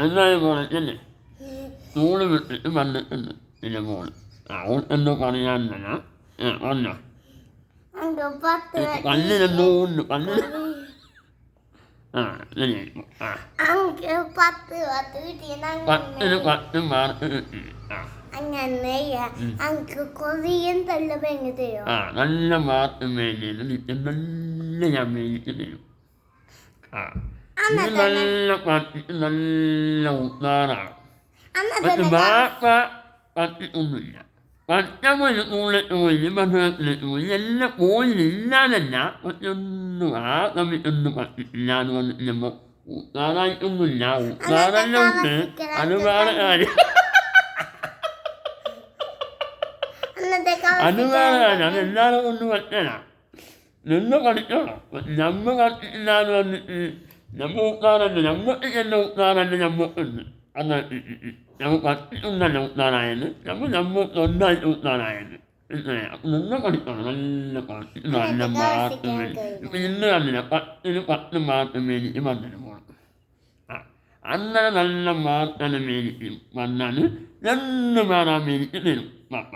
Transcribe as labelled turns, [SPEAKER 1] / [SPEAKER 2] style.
[SPEAKER 1] എന്നാലും മോളെ അല്ലേ സ്കൂള് വിട്ടിട്ട് വന്നിട്ടുണ്ട് പിന്നെ മോള് എന്തോ പറയാനല്ല വന്നോ കണ്ണിലെന്തോ ഉണ്ട് കണ്ണിൽ പത്തിന് 10 മാർക്ക് കിട്ടി നല്ല മാർക്ക് മേടിയത് നല്ല ഞാൻ മേടിച്ച് തരും നല്ല പറ്റിട്ട് നല്ല ഉത്താറാണ് പക്ഷെ ബാപ്പ പറ്റിട്ടൊന്നുമില്ല പറ്റമൊരു സ്കൂളിലേക്ക് പോയി ഭക്ഷണത്തിലേക്ക് പോയി എല്ലാം പോയില്ലാതല്ല പക്ഷെ ഒന്നും ആ സമയത്തൊന്നും പറ്റിട്ടില്ല എന്ന് പറഞ്ഞിട്ടുമ്പോൾ ഉത്താറായിട്ടൊന്നുമില്ല ഉത്താറെല്ലാം ഉണ്ട് അത് വേറെ കാര്യം അത് വേറെ കാര്യം അത് എല്ലാവരും കൊണ്ട് പറ്റല നിന്ന് പഠിക്കണം നമ്മ കണ്ടിട്ടില്ല എന്ന് പറഞ്ഞിട്ട് നമ്മ ഉത്താറല്ല നമ്മൾക്ക് ചെന്ന ഉത്താറല്ല നമ്മൾക്കുണ്ട് അന്ന് നമ്മൾ പറ്റിട്ടുണ്ടല്ല ഉത്താറായത് നമ്മൾ സ്വന്തമായിട്ട് ഉത്താറായത് നിന്ന് പഠിക്കണം നല്ല പഠിച്ചിട്ട് നല്ല മാർക്ക് ഇപ്പം ഇന്ന് കണ്ടില്ല 10ന് 10 മാർക്ക് മേടിച്ച് വന്നിട്ട് പോകണം അങ്ങനെ നല്ല മാർക്കാണ് മേടിക്കും വന്നാൽ 2 മാറാൻ മേടിച്ച് തരും പാപ്പ